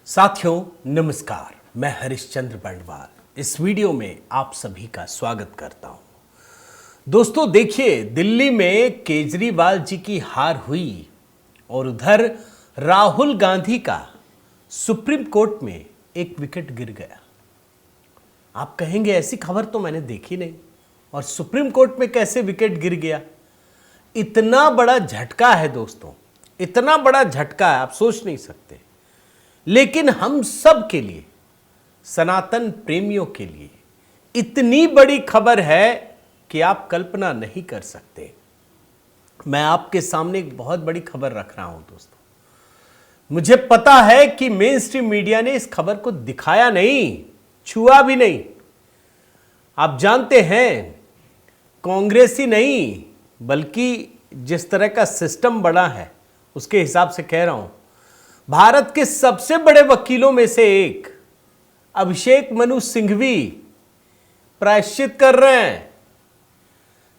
साथियों नमस्कार, मैं हरिश्चंद्र बंडवाल इस वीडियो में आप सभी का स्वागत करता हूं। दोस्तों देखिए, दिल्ली में केजरीवाल जी की हार हुई और उधर राहुल गांधी का सुप्रीम कोर्ट में एक विकेट गिर गया। आप कहेंगे ऐसी खबर तो मैंने देखी नहीं, और सुप्रीम कोर्ट में कैसे विकेट गिर गया। इतना बड़ा झटका है दोस्तों, इतना बड़ा झटका है, आप सोच नहीं सकते। लेकिन हम सब के लिए, सनातन प्रेमियों के लिए इतनी बड़ी खबर है कि आप कल्पना नहीं कर सकते। मैं आपके सामने एक बहुत बड़ी खबर रख रहा हूं दोस्तों। मुझे पता है कि मेन स्ट्रीम मीडिया ने इस खबर को दिखाया नहीं, छुआ भी नहीं। आप जानते हैं, कांग्रेस ही नहीं बल्कि जिस तरह का सिस्टम बना है उसके हिसाब से कह रहा हूं, भारत के सबसे बड़े वकीलों में से एक अभिषेक मनु सिंघवी प्रायश्चित कर रहे हैं,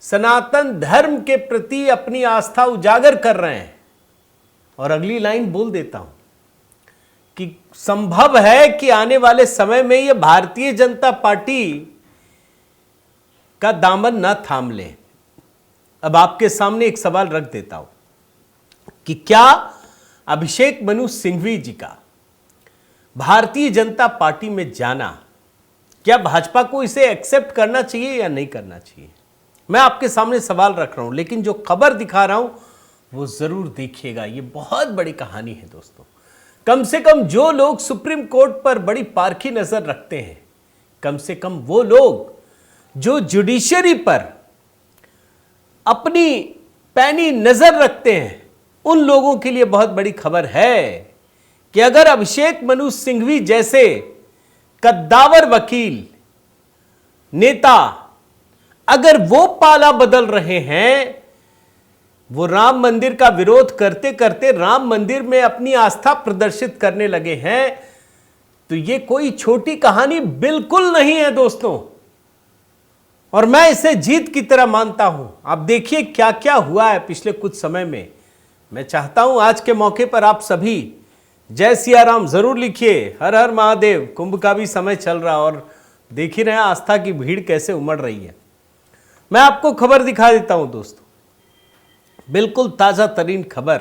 सनातन धर्म के प्रति अपनी आस्था उजागर कर रहे हैं। और अगली लाइन बोल देता हूं कि संभव है कि आने वाले समय में यह भारतीय जनता पार्टी का दामन न थाम ले। अब आपके सामने एक सवाल रख देता हूं कि क्या अभिषेक मनु सिंघवी जी का भारतीय जनता पार्टी में जाना, क्या भाजपा को इसे एक्सेप्ट करना चाहिए या नहीं करना चाहिए। मैं आपके सामने सवाल रख रहा हूं, लेकिन जो खबर दिखा रहा हूं वो जरूर देखिएगा। ये बहुत बड़ी कहानी है दोस्तों। कम से कम जो लोग सुप्रीम कोर्ट पर बड़ी पारखी नजर रखते हैं, कम से कम वो लोग जो जुडिशरी पर अपनी पैनी नजर रखते हैं, उन लोगों के लिए बहुत बड़ी खबर है कि अगर अभिषेक मनु सिंघवी जैसे कद्दावर वकील नेता, अगर वो पाला बदल रहे हैं, वो राम मंदिर का विरोध करते करते राम मंदिर में अपनी आस्था प्रदर्शित करने लगे हैं, तो ये कोई छोटी कहानी बिल्कुल नहीं है दोस्तों। और मैं इसे जीत की तरह मानता हूं। आप देखिए क्या क्या हुआ है पिछले कुछ समय में। मैं चाहता हूं आज के मौके पर आप सभी जय सिया राम जरूर लिखिए, हर हर महादेव। कुंभ का भी समय चल रहा और देख ही रहे हैं आस्था की भीड़ कैसे उमड़ रही है। मैं आपको खबर दिखा देता हूं दोस्तों, बिल्कुल ताजा तरीन खबर।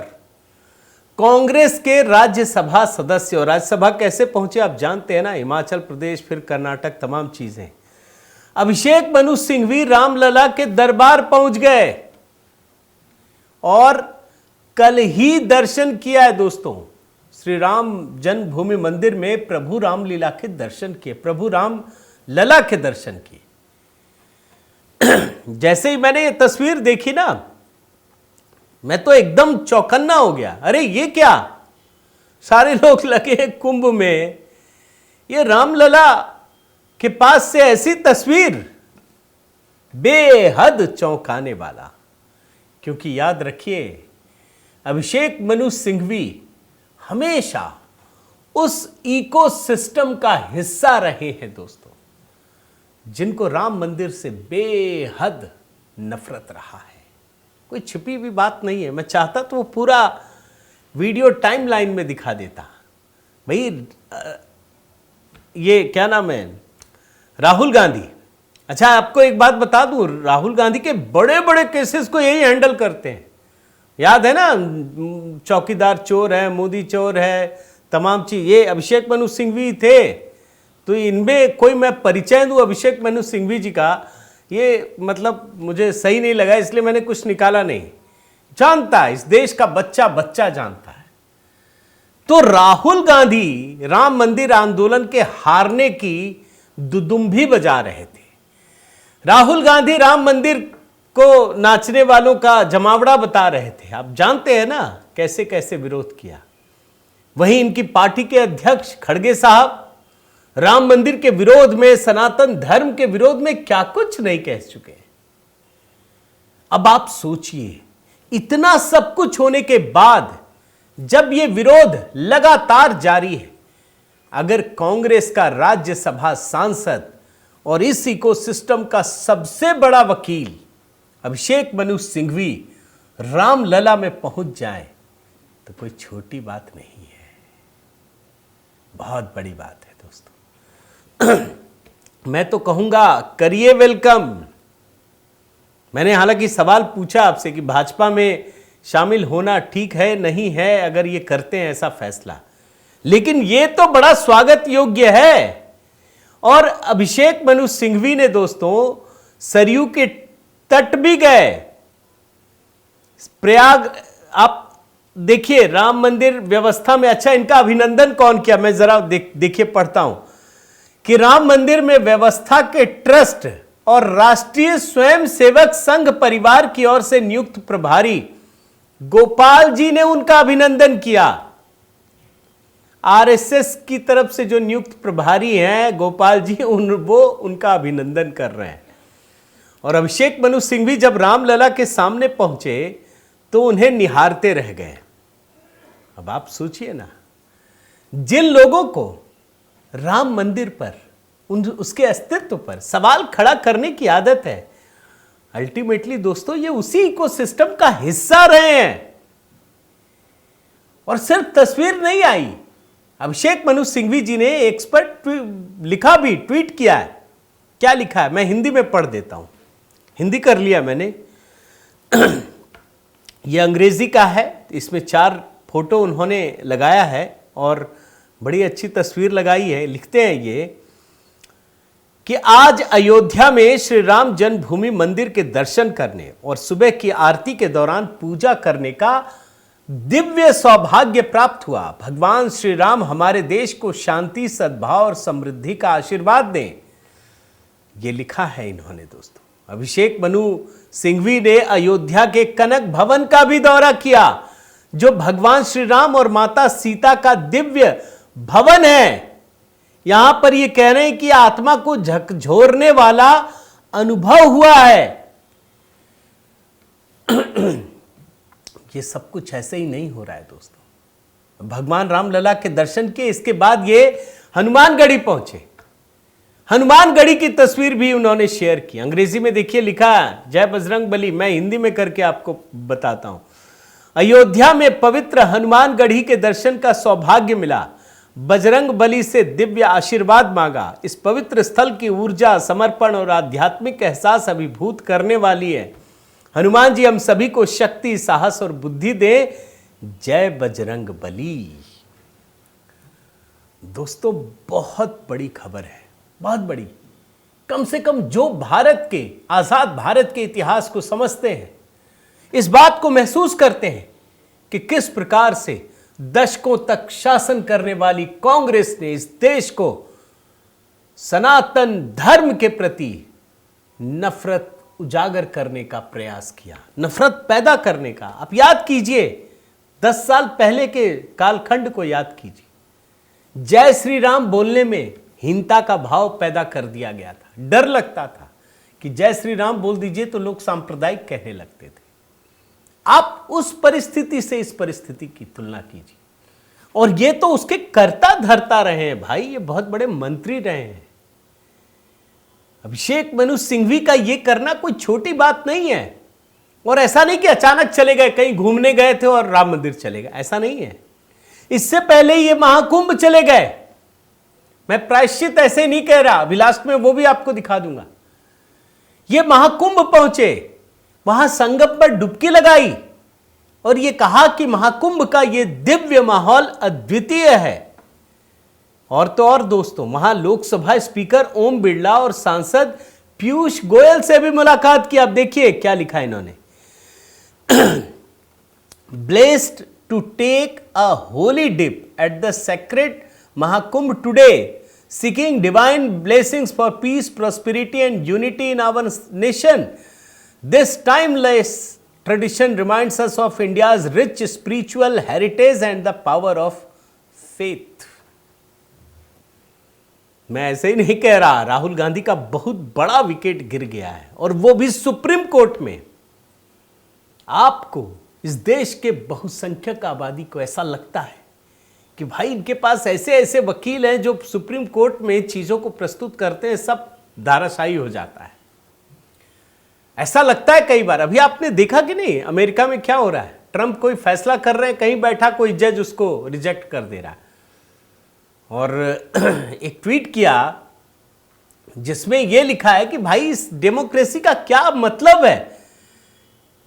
कांग्रेस के राज्यसभा सदस्य, और राज्यसभा कैसे पहुंचे आप जानते हैं ना, हिमाचल प्रदेश फिर कर्नाटक तमाम चीजें। अभिषेक मनु सिंघवी रामलला के दरबार पहुंच गए और कल ही दर्शन किया है दोस्तों। श्री राम जन्मभूमि मंदिर में प्रभु रामलीला के दर्शन किए, प्रभु राम लला के दर्शन किए। जैसे ही मैंने ये तस्वीर देखी ना, मैं तो एकदम चौकन्ना हो गया। अरे ये क्या, सारे लोग लगे कुंभ में, ये रामलला के पास से ऐसी तस्वीर, बेहद चौंकाने वाला। क्योंकि याद रखिए, अभिषेक मनु सिंघवी हमेशा उस इकोसिस्टम का हिस्सा रहे हैं दोस्तों, जिनको राम मंदिर से बेहद नफरत रहा है। कोई छिपी हुई बात नहीं है। मैं चाहता तो वो पूरा वीडियो टाइमलाइन में दिखा देता। भाई ये क्या नाम है, राहुल गांधी। अच्छा, आपको एक बात बता दूं, राहुल गांधी के बड़े बड़े केसेस को यही हैंडल करते हैं। याद है ना, चौकीदार चोर है, मोदी चोर है, तमाम चीज। ये अभिषेक मनु सिंघवी थे, तो इनमें कोई मैं परिचय दूं अभिषेक मनु सिंघवी जी का, ये मतलब मुझे सही नहीं लगा, इसलिए मैंने कुछ निकाला नहीं। जानता है, इस देश का बच्चा बच्चा जानता है। तो राहुल गांधी राम मंदिर आंदोलन के हारने की दुदुम्भी बजा रहे थे। राहुल गांधी राम मंदिर को नाचने वालों का जमावड़ा बता रहे थे। आप जानते हैं ना कैसे कैसे विरोध किया। वहीं इनकी पार्टी के अध्यक्ष खड़गे साहब राम मंदिर के विरोध में, सनातन धर्म के विरोध में क्या कुछ नहीं कह चुके। अब आप सोचिए, इतना सब कुछ होने के बाद जब यह विरोध लगातार जारी है, अगर कांग्रेस का राज्यसभा सांसद और इस इकोसिस्टम का सबसे बड़ा वकील अभिषेक मनु सिंघवी रामलला में पहुंच जाए, तो कोई छोटी बात नहीं है। बहुत बड़ी बात है दोस्तों। मैं तो कहूंगा करिए वेलकम। मैंने हालांकि सवाल पूछा आपसे कि भाजपा में शामिल होना ठीक है नहीं है अगर ये करते हैं ऐसा फैसला, लेकिन ये तो बड़ा स्वागत योग्य है। और अभिषेक मनु सिंघवी ने दोस्तों सरयू के तट भी गए, प्रयाग। आप देखिए राम मंदिर व्यवस्था में, अच्छा इनका अभिनंदन कौन किया, मैं जरा देखिए पढ़ता हूं कि राम मंदिर में व्यवस्था के ट्रस्ट और राष्ट्रीय स्वयंसेवक संघ परिवार की ओर से नियुक्त प्रभारी गोपाल जी ने उनका अभिनंदन किया। आरएसएस की तरफ से जो नियुक्त प्रभारी हैं गोपाल जी, वो उनका अभिनंदन कर रहे हैं। और अभिषेक मनु सिंघवी जब रामलला के सामने पहुंचे तो उन्हें निहारते रह गए। अब आप सोचिए ना, जिन लोगों को राम मंदिर पर, उसके अस्तित्व पर सवाल खड़ा करने की आदत है, अल्टीमेटली दोस्तों ये उसी इकोसिस्टम का हिस्सा रहे हैं। और सिर्फ तस्वीर नहीं आई, अभिषेक मनु सिंघवी जी ने एक्सपर्ट लिखा भी, ट्वीट किया है। क्या लिखा है मैं हिंदी में पढ़ देता हूं, हिंदी कर लिया मैंने। यह अंग्रेजी का है, इसमें 4 फोटो उन्होंने लगाया है और बड़ी अच्छी तस्वीर लगाई है। लिखते हैं ये कि आज अयोध्या में श्री राम जन्मभूमि मंदिर के दर्शन करने और सुबह की आरती के दौरान पूजा करने का दिव्य सौभाग्य प्राप्त हुआ। भगवान श्री राम हमारे देश को शांति, सद्भाव और समृद्धि का आशीर्वाद दें। यह लिखा है इन्होंने दोस्तों। अभिषेक मनु सिंघवी ने अयोध्या के कनक भवन का भी दौरा किया, जो भगवान श्री राम और माता सीता का दिव्य भवन है। यहां पर ये कह रहे हैं कि आत्मा को झकझोरने वाला अनुभव हुआ है। ये सब कुछ ऐसे ही नहीं हो रहा है दोस्तों। भगवान रामलला के दर्शन किए, इसके बाद ये हनुमानगढ़ी पहुंचे। हनुमानगढ़ी की तस्वीर भी उन्होंने शेयर की। अंग्रेजी में देखिए लिखा है जय बजरंग बली, मैं हिंदी में करके आपको बताता हूं। अयोध्या में पवित्र हनुमानगढ़ी के दर्शन का सौभाग्य मिला, बजरंग बली से दिव्य आशीर्वाद मांगा। इस पवित्र स्थल की ऊर्जा, समर्पण और आध्यात्मिक एहसास अभिभूत करने वाली है। हनुमान जी हम सभी को शक्ति, साहस और बुद्धि दे। जय बजरंग बली। दोस्तों बहुत बड़ी खबर है, बहुत बड़ी। कम से कम जो भारत के, आजाद भारत के इतिहास को समझते हैं, इस बात को महसूस करते हैं कि किस प्रकार से दशकों तक शासन करने वाली कांग्रेस ने इस देश को सनातन धर्म के प्रति नफरत उजागर करने का प्रयास किया, नफरत पैदा करने का। आप याद कीजिए 10 साल पहले के कालखंड को याद कीजिए। जय श्री राम बोलने में हीनता का भाव पैदा कर दिया गया था। डर लगता था कि जय श्री राम बोल दीजिए तो लोग सांप्रदायिक कहने लगते थे। आप उस परिस्थिति से इस परिस्थिति की तुलना कीजिए। और ये तो उसके कर्ता धर्ता रहे हैं भाई, ये बहुत बड़े मंत्री रहे हैं। अभिषेक मनु सिंघवी का ये करना कोई छोटी बात नहीं है। और ऐसा नहीं कि अचानक चले गए, कहीं घूमने गए थे और राम मंदिर चले गए, ऐसा नहीं है। इससे पहले ये महाकुंभ चले गए। मैं प्रायश्चित ऐसे नहीं कह रहा, अभिलाष में वो भी आपको दिखा दूंगा। ये महाकुंभ पहुंचे, वहां संगम पर डुबकी लगाई और ये कहा कि महाकुंभ का ये दिव्य माहौल अद्वितीय है। और तो और दोस्तों, वहां लोकसभा स्पीकर ओम बिरला और सांसद पीयूष गोयल से भी मुलाकात की। आप देखिए क्या लिखा है इन्होंने। Blessed to take a holy dip at the sacred Mahakumbh today, seeking divine blessings for peace, prosperity and unity in our nation. This timeless tradition reminds us of India's rich spiritual heritage and the power of faith. मैं ऐसे ही नहीं कह रहा, राहुल गांधी का बहुत बड़ा wicket गिर गया है और वो भी सुप्रीम कोर्ट में। आपको इस देश के बहुसंख्यक आबादी को ऐसा लगता है कि भाई इनके पास ऐसे ऐसे वकील हैं जो सुप्रीम कोर्ट में चीजों को प्रस्तुत करते हैं, सब धाराशायी हो जाता है। ऐसा लगता है कई बार। अभी आपने देखा कि नहीं अमेरिका में क्या हो रहा है, ट्रंप कोई फैसला कर रहे हैं, कहीं बैठा कोई जज उसको रिजेक्ट कर दे रहा है। और एक ट्वीट किया जिसमें यह लिखा है कि भाई इस डेमोक्रेसी का क्या मतलब है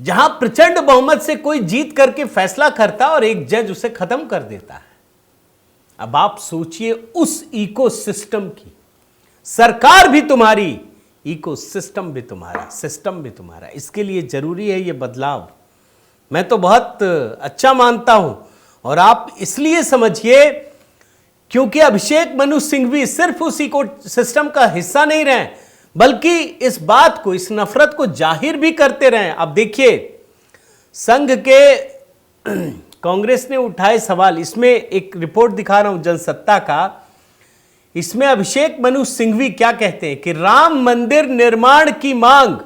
जहां प्रचंड बहुमत से कोई जीत करके फैसला करता और एक जज उसे खत्म कर देता है। अब आप सोचिए उस इकोसिस्टम की, सरकार भी तुम्हारी, इकोसिस्टम भी तुम्हारा, सिस्टम भी तुम्हारा। इसके लिए जरूरी है ये बदलाव। मैं तो बहुत अच्छा मानता हूं और आप इसलिए समझिए क्योंकि अभिषेक मनु सिंघवी सिर्फ उस इको सिस्टम का हिस्सा नहीं रहे बल्कि इस बात को, इस नफरत को जाहिर भी करते रहे। अब देखिए संघ के कांग्रेस ने उठाए सवाल, इसमें एक रिपोर्ट दिखा रहा हूं जनसत्ता का। इसमें अभिषेक मनु सिंघवी क्या कहते हैं कि राम मंदिर निर्माण की मांग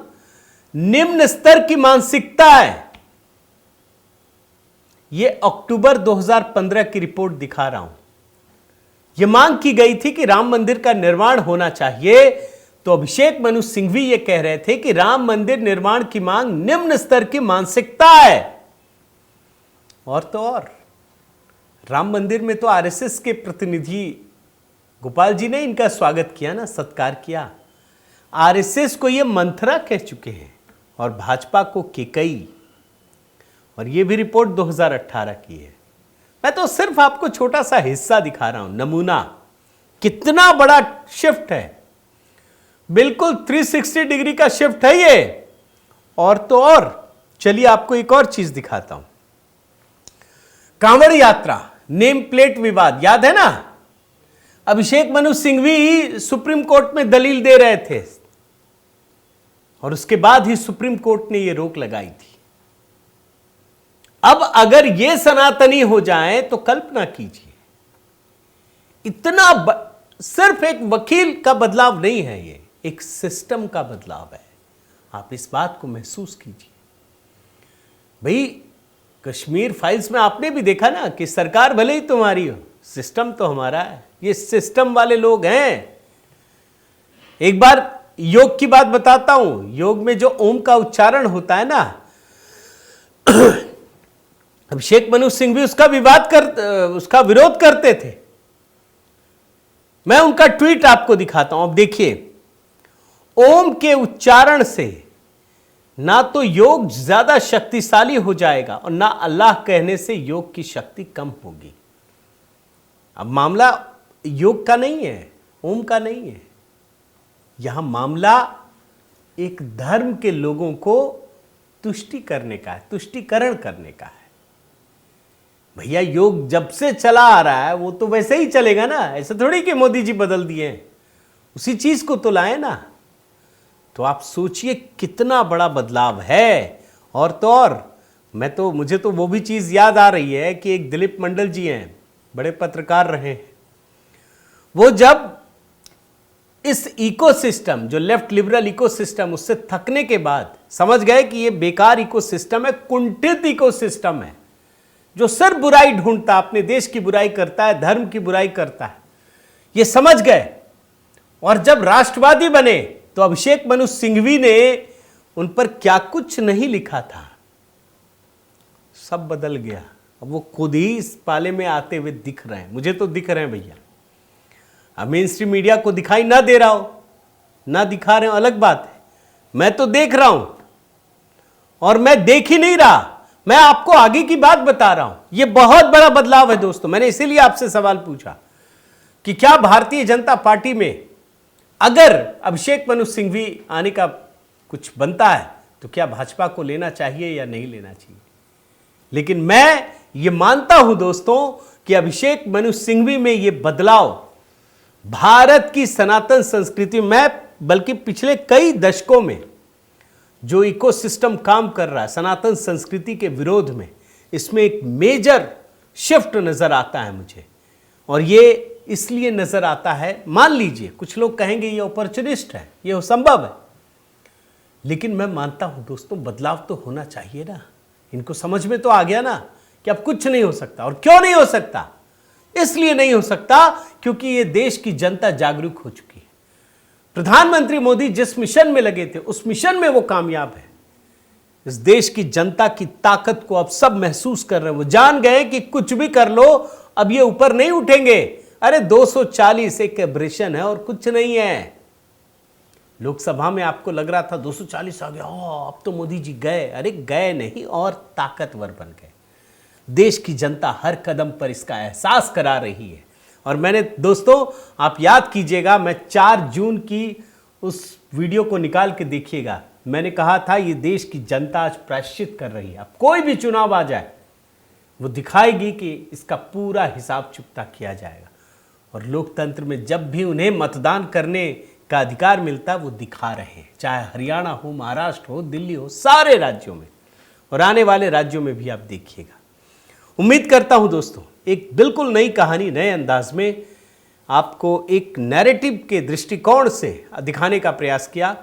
निम्न स्तर की मानसिकता है। यह अक्टूबर 2015 की रिपोर्ट दिखा रहा हूं। यह मांग की गई थी कि राम मंदिर का निर्माण होना चाहिए, तो अभिषेक मनु सिंघवी यह कह रहे थे कि राम मंदिर निर्माण की मांग निम्न स्तर की मानसिकता है। और तो और राम मंदिर में तो आरएसएस के प्रतिनिधि गोपाल जी ने इनका स्वागत किया ना, सत्कार किया। आरएसएस को यह मंथरा कह चुके हैं और भाजपा को केकई। और यह भी रिपोर्ट 2018 की है। मैं तो सिर्फ आपको छोटा सा हिस्सा दिखा रहा हूं, नमूना। कितना बड़ा शिफ्ट है, बिल्कुल 360 डिग्री का शिफ्ट है ये। और तो और चलिए आपको एक और चीज दिखाता हूं। कांवड़ यात्रा नेम प्लेट विवाद याद है ना? अभिषेक मनु सिंघवी सुप्रीम कोर्ट में दलील दे रहे थे और उसके बाद ही सुप्रीम कोर्ट ने यह रोक लगाई थी। अब अगर ये सनातनी हो जाए तो कल्पना कीजिए, इतना सिर्फ एक वकील का बदलाव नहीं है, ये एक सिस्टम का बदलाव है। आप इस बात को महसूस कीजिए। भाई कश्मीर फाइल्स में आपने भी देखा ना कि सरकार भले ही तुम्हारी हो, सिस्टम तो हमारा है। ये सिस्टम वाले लोग हैं। एक बार योग की बात बताता हूं। योग में जो ओम का उच्चारण होता है ना, अभिषेक मनु सिंघवी उसका विरोध करते थे। मैं उनका ट्वीट आपको दिखाता हूं। अब देखिए, ओम के उच्चारण से ना तो योग ज्यादा शक्तिशाली हो जाएगा और ना अल्लाह कहने से योग की शक्ति कम होगी। अब मामला योग का नहीं है, ओम का नहीं है। यहां मामला एक धर्म के लोगों को तुष्टि करने का है, तुष्टिकरण करने का है। भैया योग जब से चला आ रहा है वो तो वैसे ही चलेगा ना। ऐसा थोड़ी कि मोदी जी बदल दिए हैं, उसी चीज को तो लाए ना। तो आप सोचिए कितना बड़ा बदलाव है। और तो और मुझे तो वो भी चीज याद आ रही है कि एक दिलीप मंडल जी हैं, बड़े पत्रकार रहे हैं। वो जब इस इकोसिस्टम, जो लेफ्ट लिबरल इकोसिस्टम, उससे थकने के बाद समझ गए कि ये बेकार इकोसिस्टम है, कुंठित इकोसिस्टम है जो सिर्फ बुराई ढूंढता, अपने देश की बुराई करता है, धर्म की बुराई करता है, ये समझ गए। और जब राष्ट्रवादी बने तो अभिषेक मनु सिंघवी ने उन पर क्या कुछ नहीं लिखा था, सब बदल गया। अब वो खुद ही इस पाले में आते हुए दिख रहे हैं। मुझे तो दिख रहे हैं भैया। अब मेन स्ट्रीम मीडिया को दिखाई ना दे रहा हो, ना दिखा रहे हो, अलग बात है। मैं तो देख रहा हूं और मैं देख ही नहीं रहा, मैं आपको आगे की बात बता रहा हूं। यह बहुत बड़ा बदलाव है दोस्तों। मैंने इसीलिए आपसे सवाल पूछा कि क्या भारतीय जनता पार्टी में अगर अभिषेक मनु सिंघवी आने का कुछ बनता है तो क्या भाजपा को लेना चाहिए या नहीं लेना चाहिए। लेकिन मैं ये मानता हूं दोस्तों कि अभिषेक मनु सिंघवी में ये बदलाव भारत की सनातन संस्कृति में, बल्कि पिछले कई दशकों में जो इकोसिस्टम काम कर रहा है सनातन संस्कृति के विरोध में, इसमें एक मेजर शिफ्ट नजर आता है मुझे। और ये इसलिए नजर आता है, मान लीजिए कुछ लोग कहेंगे ये अपॉर्चुनिस्ट है, ये संभव है, लेकिन मैं मानता हूं दोस्तों बदलाव तो होना चाहिए ना। इनको समझ में तो आ गया ना कि अब कुछ नहीं हो सकता। और क्यों नहीं हो सकता? इसलिए नहीं हो सकता क्योंकि ये देश की जनता जागरूक हो चुकी है। प्रधानमंत्री मोदी जिस मिशन में लगे थे उस मिशन में वो कामयाब है। इस देश की जनता की ताकत को अब सब महसूस कर रहे हैं। वो जान गए कि कुछ भी कर लो अब ये ऊपर नहीं उठेंगे। अरे 240 एक एब्रेशन है और कुछ नहीं है। लोकसभा में आपको लग रहा था 240 आ गया, अब तो मोदी जी गए। अरे गए नहीं, और ताकतवर बन गए। देश की जनता हर कदम पर इसका एहसास करा रही है। और मैंने दोस्तों, आप याद कीजिएगा, मैं 4 जून की उस वीडियो को निकाल के देखिएगा, मैंने कहा था ये देश की जनता आज प्रायश्चित कर रही है। अब कोई भी चुनाव आ जाए वो दिखाएगी कि इसका पूरा हिसाब चुकता किया जाएगा। और लोकतंत्र में जब भी उन्हें मतदान करने का अधिकार मिलता है वो दिखा रहे हैं, चाहे हरियाणा हो, महाराष्ट्र हो, दिल्ली हो, सारे राज्यों में, और आने वाले राज्यों में भी आप देखिएगा। उम्मीद करता हूं दोस्तों, एक बिल्कुल नई कहानी नए अंदाज में आपको एक नैरेटिव के दृष्टिकोण से दिखाने का प्रयास किया।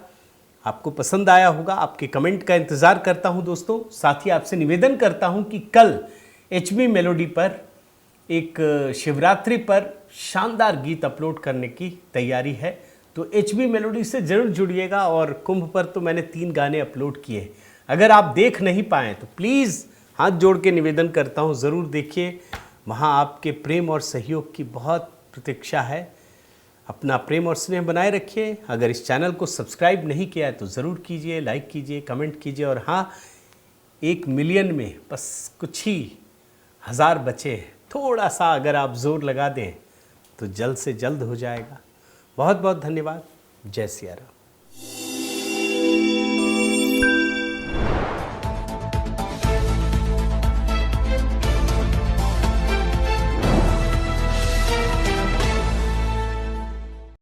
आपको पसंद आया होगा। आपके कमेंट का इंतजार करता हूं दोस्तों। साथ ही आपसे निवेदन करता हूं कि कल HB मेलोडी पर एक शिवरात्रि पर शानदार गीत अपलोड करने की तैयारी है, तो HB मेलोडी से जरूर जुड़िएगा। और कुंभ पर तो मैंने 3 गाने अपलोड किए, अगर आप देख नहीं पाए तो प्लीज़ हाथ जोड़ के निवेदन करता हूं, ज़रूर देखिए। वहाँ आपके प्रेम और सहयोग की बहुत प्रतीक्षा है। अपना प्रेम और स्नेह बनाए रखिए। अगर इस चैनल को सब्सक्राइब नहीं किया है तो ज़रूर कीजिए, लाइक कीजिए, कमेंट कीजिए। और हाँ, 1 मिलियन में बस कुछ ही 1000 बचे हैं। थोड़ा सा अगर आप जोर लगा दें तो जल्द से जल्द हो जाएगा। बहुत बहुत धन्यवाद। जय सिया राम।